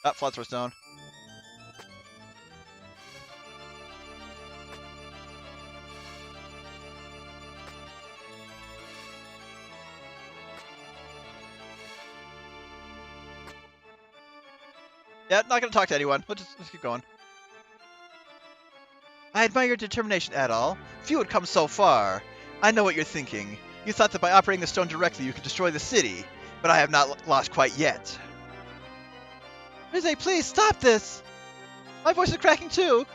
Ah, Philosopher Stone. Yeah, not gonna talk to anyone. Let's keep going. I admire your determination, Adol. Few would come so far. I know what you're thinking. You thought that by operating the stone directly you could destroy the city, but I have not lost quite yet. Rizze, please stop this! My voice is cracking too!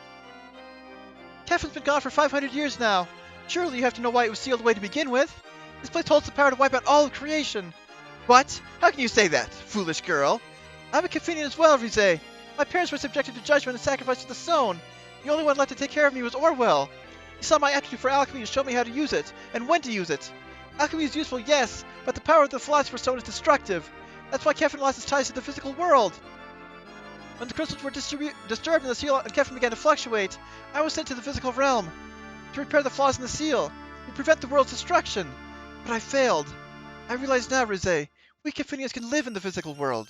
Kefin's been gone for 500 years now. Surely you have to know why it was sealed away to begin with. This place holds the power to wipe out all of creation. What? How can you say that, foolish girl? I'm a Kefinian as well, Rizze. My parents were subjected to judgment and sacrificed to the stone. The only one left to take care of me was Orwell. He saw my aptitude for alchemy and showed me how to use it, and when to use it. Alchemy is useful, yes, but the power of the Philosopher's Stone is destructive. That's why Kefin lost his ties to the physical world. When the crystals were disturbed and the seal and Kefin began to fluctuate, I was sent to the physical realm to repair the flaws in the seal, to prevent the world's destruction. But I failed. I realize now, Rizze, we Kefinians can live in the physical world.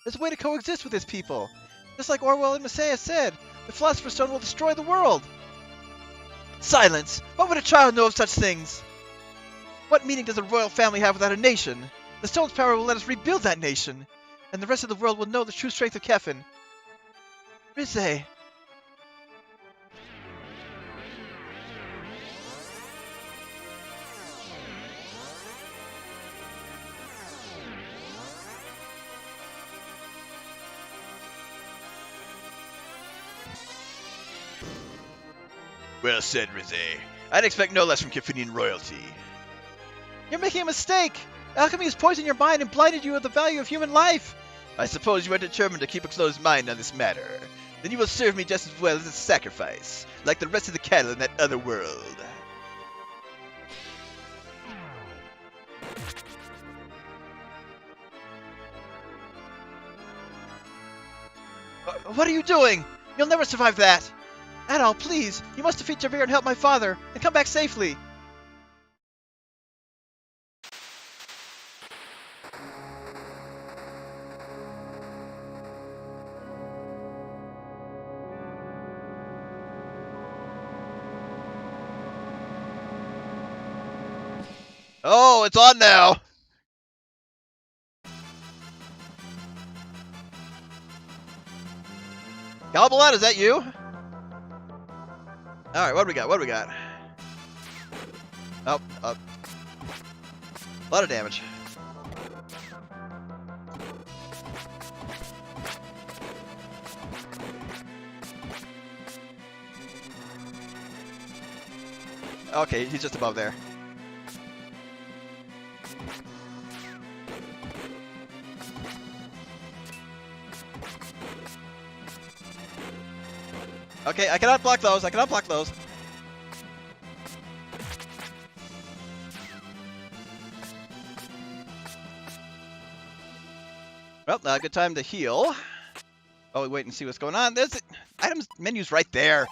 There's a way to coexist with this people. Just like Orwell and Messiah said, the Philosopher's Stone will destroy the world. Silence! What would a child know of such things? What meaning does a royal family have without a nation? The stone's power will let us rebuild that nation, and the rest of the world will know the true strength of Kefin. Rizze. Well said, Rizze. I'd expect no less from Kefinian royalty. You're making a mistake! Alchemy has poisoned your mind and blinded you of the value of human life! I suppose you are determined to keep a closed mind on this matter. Then you will serve me just as well as a sacrifice, like the rest of the cattle in that other world. What are you doing? You'll never survive that! Adol, please! You must defeat Javir and help my father, and come back safely! Oh, it's on now! Galbalat, is that you? Alright, what do we got? What do we got? Oh, a lot of damage. Okay, he's just above there. Okay, I cannot block those. I cannot block those. Well, good time to heal. Oh, we wait and see what's going on. There's items menus right there.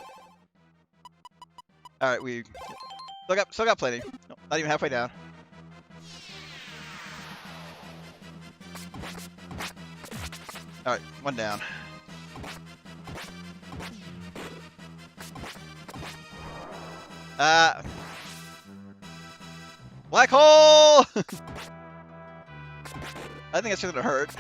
All right, we still got plenty. No, not even halfway down. All right, one down. Black hole! I think it's gonna hurt.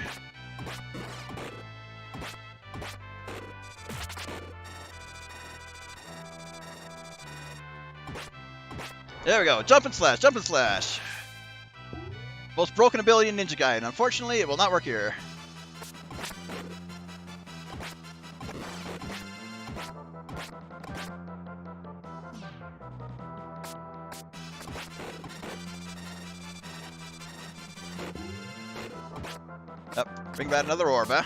There we go. Jump and slash, jump and slash. Most broken ability in Ninja Gaiden. Unfortunately, it will not work here. Bring back another orb, huh?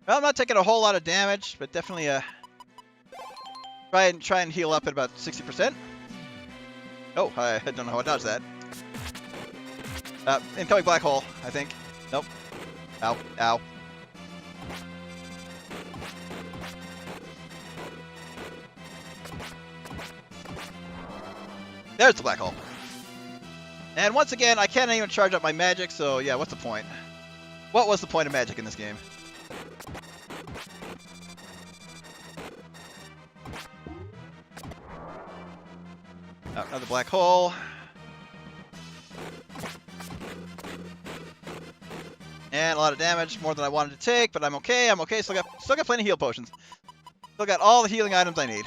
Well, I'm not taking a whole lot of damage, but definitely try and heal up at about 60%. Oh, I don't know how to dodge that. Incoming black hole, I think. Nope. Ow, ow. There's the black hole. And once again, I can't even charge up my magic, so yeah, what's the point? What was the point of magic in this game? Oh, another black hole. And a lot of damage, more than I wanted to take, but I'm okay, I'm okay. Still got plenty of heal potions. Still got all the healing items I need.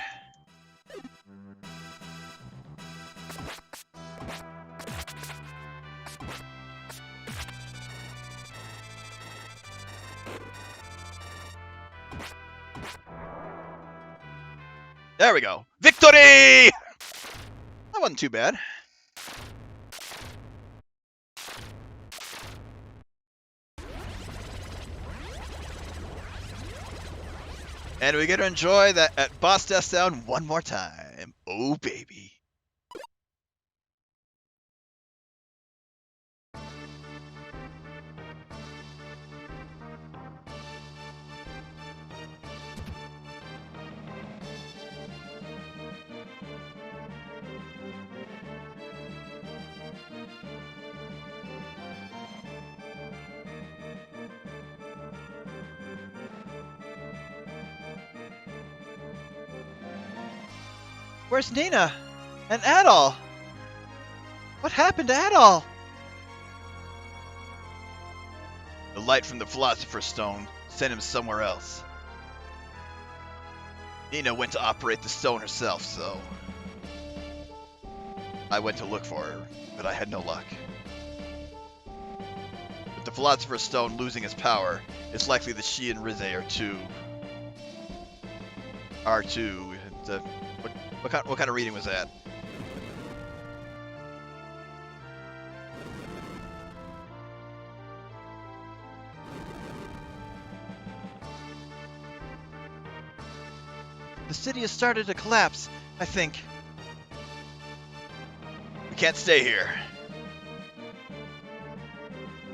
There we go. Victory! That wasn't too bad. And we get to enjoy that at boss death sound one more time. Oh, baby. Where's Nina? And Adol? What happened to Adol? The light from the Philosopher's Stone sent him somewhere else. Nina went to operate the stone herself, so I went to look for her, but I had no luck. With the Philosopher's Stone losing its power, it's likely that she and Rize are two. What kind of reading was that? The city has started to collapse, I think. We can't stay here.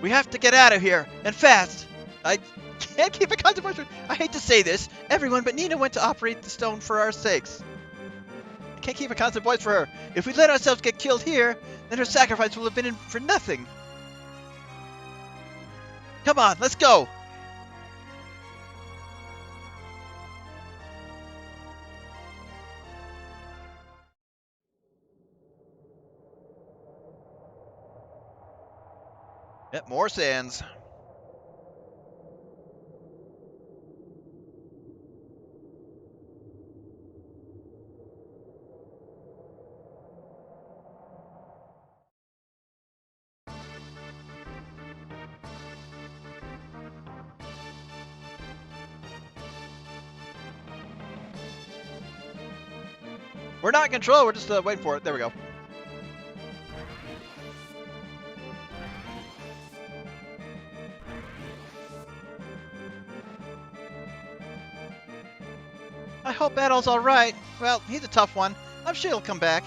We have to get out of here, and fast. I can't keep a concentration. I hate to say this, everyone but Nina went to operate the stone for our sakes. I can't keep a constant voice for her. If we let ourselves get killed here, then her sacrifice will have been for nothing. Come on, let's go. Yep, more sands. We're not in control, we're just waiting for it. There we go. I hope Adol's alright. Well, he's a tough one. I'm sure he'll come back.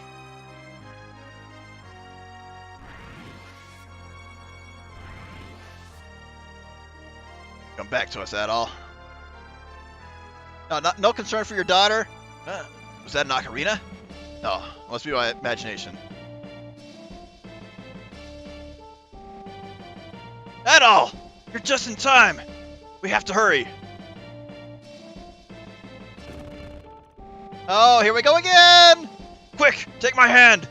Come back to us, Adol. No concern for your daughter? Was that an ocarina? No, must be my imagination. Adol! You're just in time! We have to hurry. Oh, here we go again! Quick, take my hand!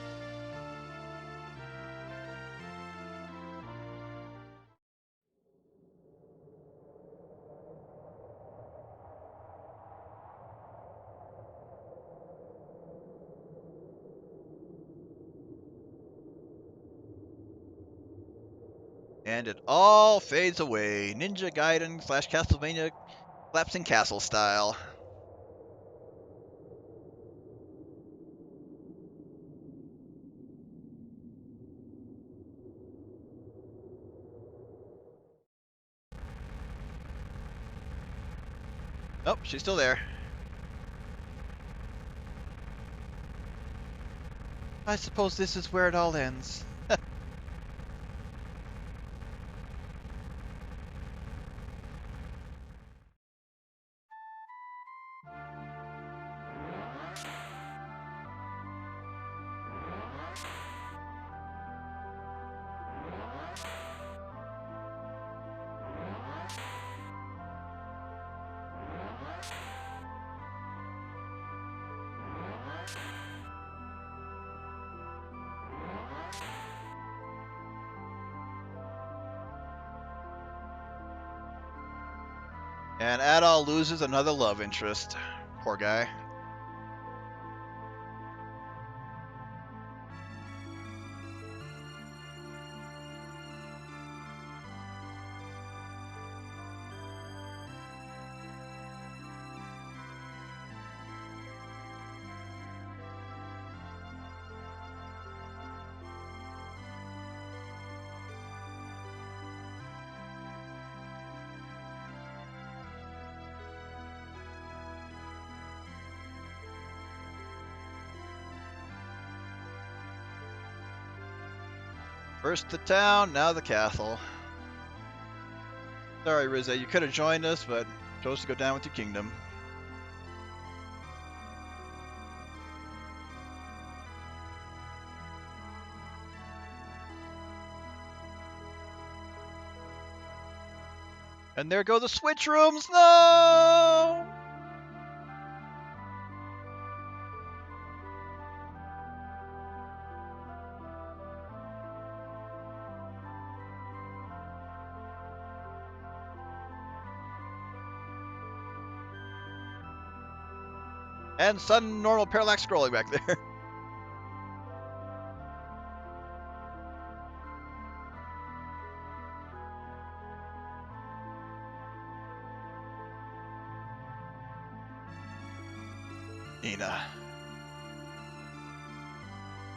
And it all fades away. Ninja Gaiden / Castlevania collapsing castle style. Oh, she's still there. I suppose this is where it all ends. And Adol loses another love interest. Poor guy. First the town, now the castle. Sorry, Rizza, you could have joined us, but chose to go down with your kingdom. And there go the switch rooms, no! And sudden normal parallax scrolling back there. Nina.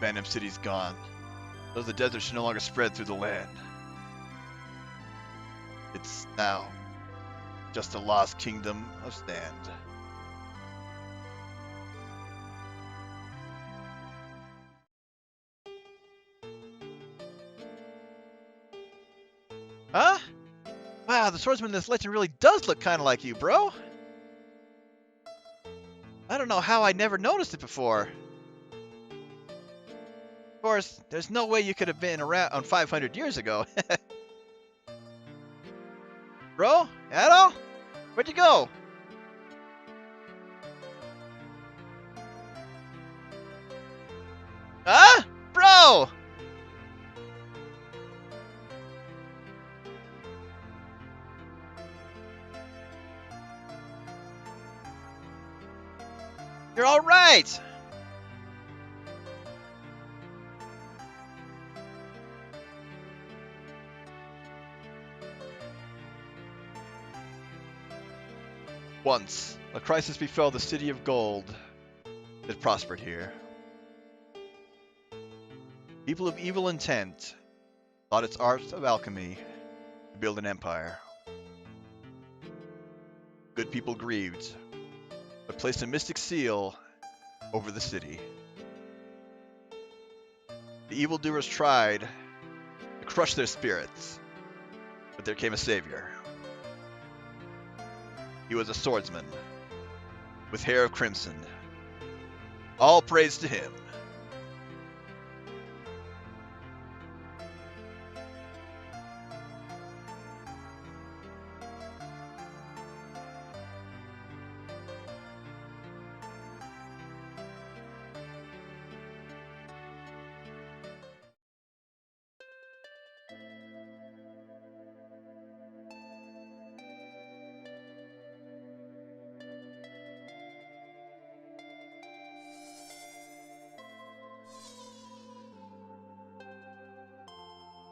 Phantom City's gone. Though the desert should no longer spread through the land. It's now just a lost kingdom of sand. Huh? Wow, the swordsman in this legend really does look kind of like you, bro. I don't know how I never noticed it before. Of course, there's no way you could have been around 500 years ago. Bro? Adol? Where'd you go? Huh? Bro! You're all right. Once, a crisis befell the city of gold. It prospered here. People of evil intent taught its art of alchemy to build an empire. Good people grieved, but placed a mystic seal over the city. The evildoers tried to crush their spirits, but there came a savior. He was a swordsman, with hair of crimson. All praise to him.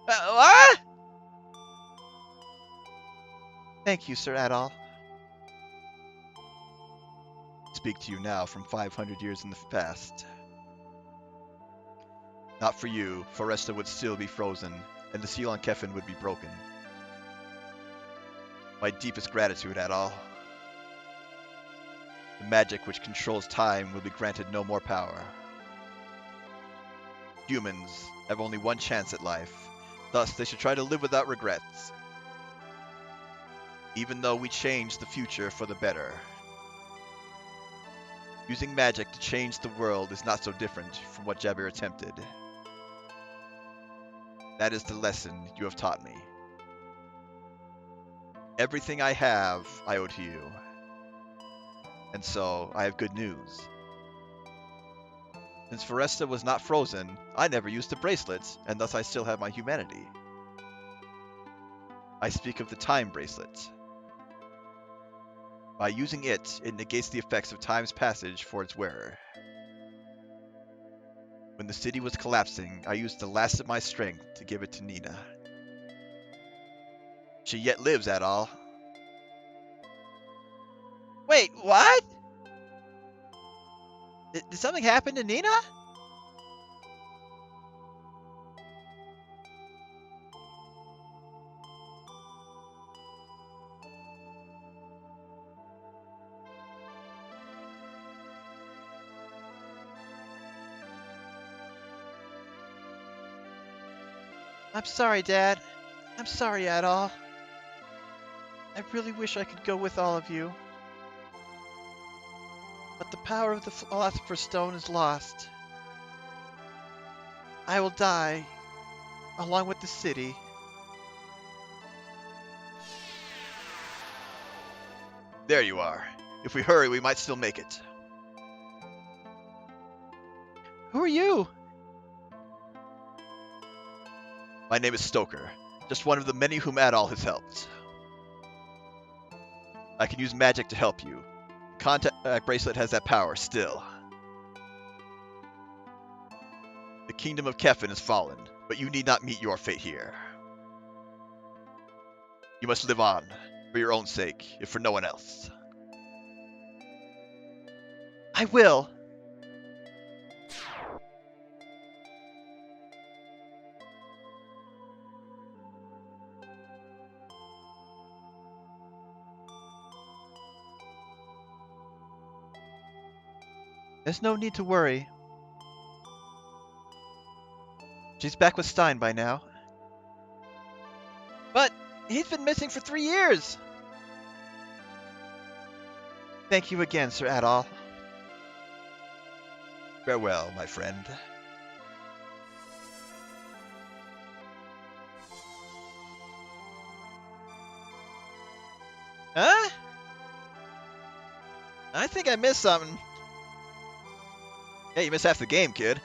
What? Thank you, Sir Adol. Speak to you now from 500 years in the past. Not for you, Foresta would still be frozen, and the seal on Kefin would be broken. My deepest gratitude, Adol. The magic which controls time will be granted no more power. Humans have only one chance at life. Thus, they should try to live without regrets. Even though we change the future for the better. Using magic to change the world is not so different from what Jabir attempted. That is the lesson you have taught me. Everything I have, I owe to you. And so, I have good news. Since Foresta was not frozen, I never used the bracelets, and thus I still have my humanity. I speak of the time bracelet. By using it, it negates the effects of time's passage for its wearer. When the city was collapsing, I used the last of my strength to give it to Nina. She yet lives, Adol. Wait, what? Did something happen to Nina? I'm sorry, Dad. I'm sorry, Adol. I really wish I could go with all of you. But the power of the Philosopher's Stone is lost. I will die, along with the city. There you are. If we hurry, we might still make it. Who are you? My name is Stoker, just one of the many whom Adol has helped. I can use magic to help you. The contact bracelet has that power still. The kingdom of Kefin has fallen, but you need not meet your fate here. You must live on, for your own sake, if for no one else. I will! There's no need to worry. She's back with Stein by now. But he's been missing for 3 years! Thank you again, Sir Adol. Farewell, my friend. Huh? I think I missed something. Hey, you missed half the game, kid.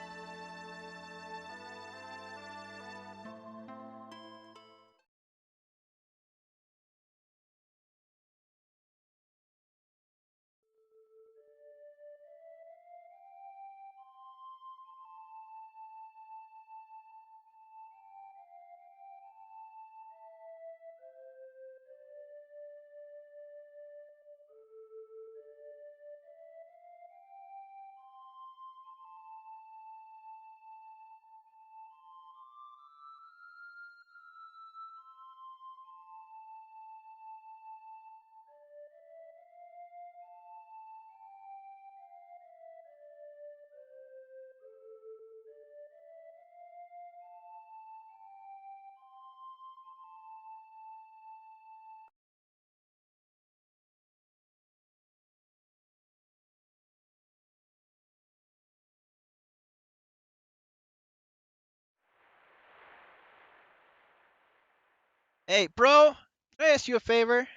Hey, bro, can I ask you a favor?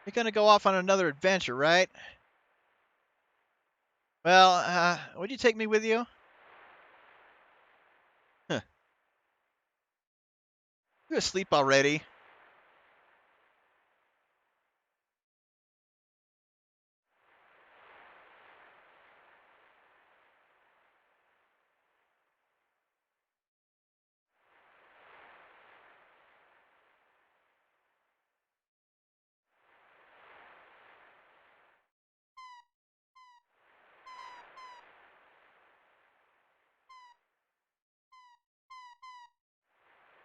You're gonna go off on another adventure, right? Well, would you take me with you? Huh. You asleep already?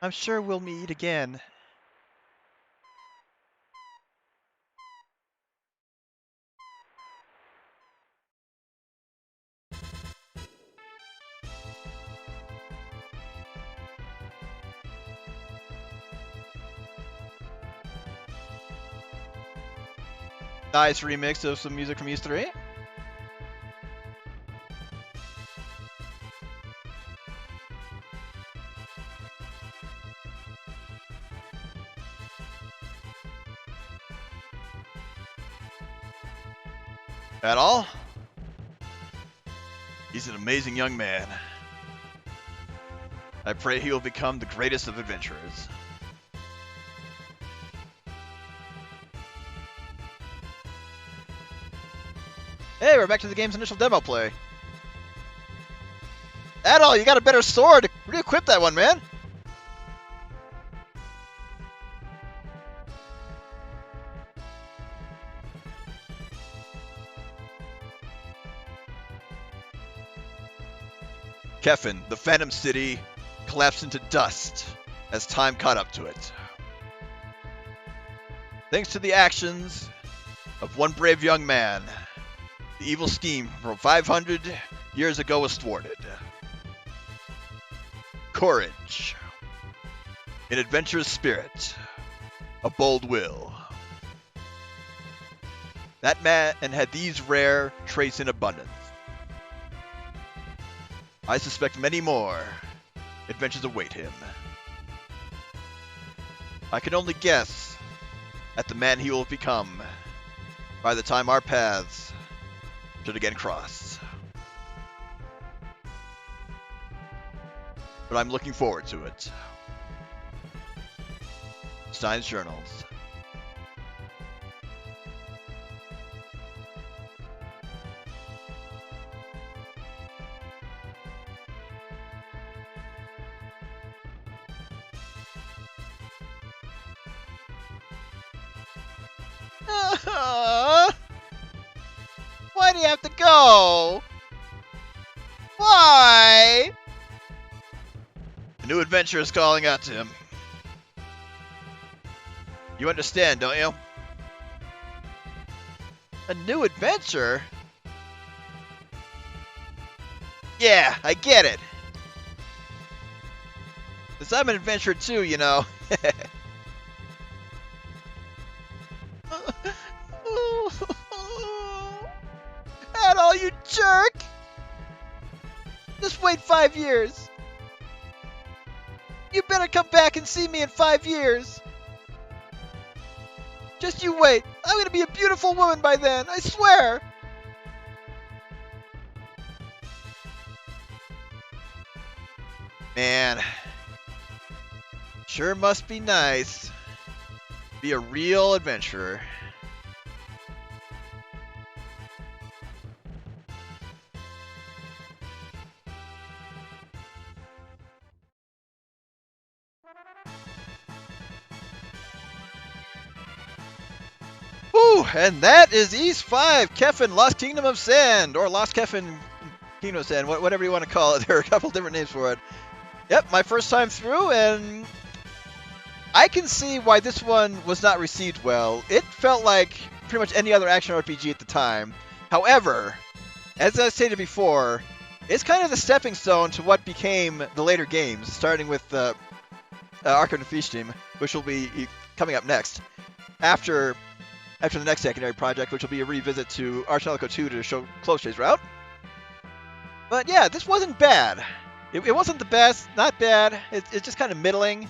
I'm sure we'll meet again. Nice remix of some music from Ys 3. At all? He's an amazing young man. I pray he will become the greatest of adventurers. Hey, we're back to the game's initial demo play. Adol, you got a better sword. Re-equip that one, man. Kefin, the Phantom City, collapsed into dust as time caught up to it. Thanks to the actions of one brave young man, the evil scheme from 500 years ago was thwarted. Courage, an adventurous spirit, a bold will. That man had these rare traits in abundance. I suspect many more adventures await him. I can only guess at the man he will become by the time our paths should again cross. But I'm looking forward to it. Dyne's Journals. Why do you have to go? Why? A new adventure is calling out to him. You understand, don't you? A new adventure? Yeah, I get it. Because I'm an adventurer too, you know. Adol, you jerk! Just wait 5 years. You better come back and see me in 5 years. Just you wait. I'm gonna be a beautiful woman by then, I swear. Man, sure must be nice to be a real adventurer. Whew, and that is East 5, Kefin, Lost Kingdom of Sand, or Lost Kefin Kingdom of Sand, whatever you want to call it. There are a couple different names for it. Yep, my first time through, and I can see why this one was not received well. It felt like pretty much any other action RPG at the time. However, as I stated before, it's kind of the stepping stone to what became the later games, starting with Arkham Team, which will be coming up next, after the next secondary project, which will be a revisit to Arch Nalico 2 to show Close Chase Route. But yeah, this wasn't bad. It wasn't the best, not bad. It's just kind of middling.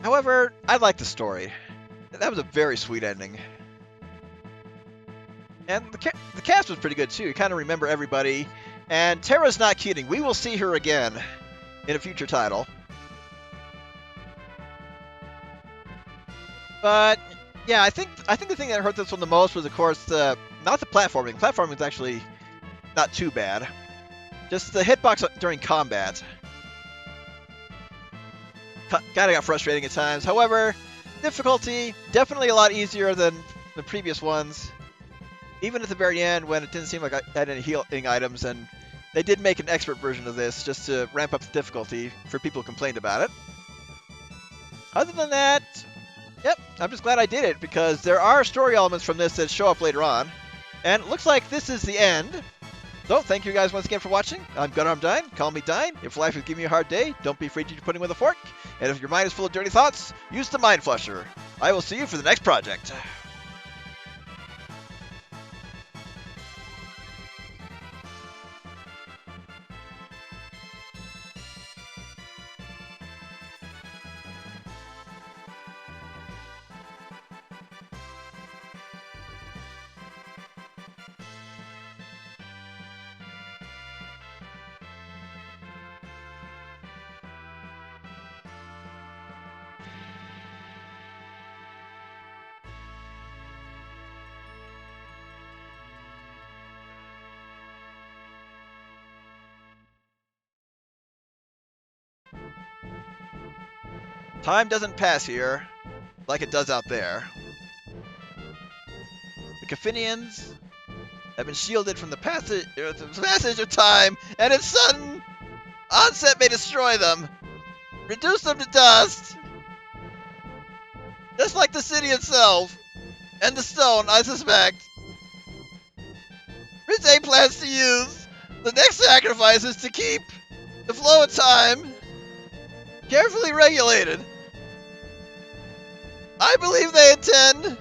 However, I like the story. That was a very sweet ending. And the cast was pretty good too. You kind of remember everybody. And Terra's not kidding. We will see her again in a future title. But yeah, I think the thing that hurt this one the most was, of course, not the platforming. Platforming is actually not too bad. Just the hitbox during combat. Kind of got frustrating at times. However, difficulty definitely a lot easier than the previous ones. Even at the very end, when it didn't seem like I had any healing items, and they did make an expert version of this just to ramp up the difficulty for people who complained about it. Other than that, yep, I'm just glad I did it, because there are story elements from this that show up later on. And it looks like this is the end. So, thank you guys once again for watching. I'm Gunarm Dyne. Call me Dyne. If life is giving you a hard day, don't be afraid to eat your pudding with a fork. And if your mind is full of dirty thoughts, use the Mind Flusher. I will see you for the next project. Time doesn't pass here like it does out there. The Kefinians have been shielded from the passage of time, and its sudden onset may destroy them, reduce them to dust, just like the city itself, and the stone, I suspect. Rizé plans to use the next sacrifices to keep the flow of time carefully regulated. I believe they intend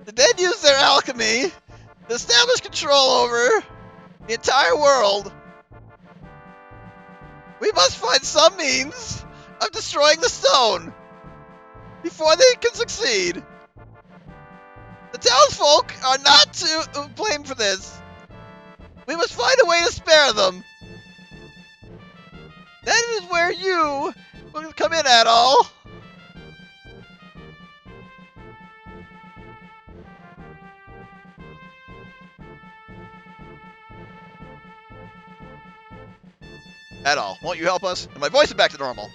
to then use their alchemy to establish control over the entire world. We must find some means of destroying the stone before they can succeed. The townsfolk are not to blame for this. We must find a way to spare them. That is where you will come in, Adol. Adol, won't you help us? And my voice is back to normal.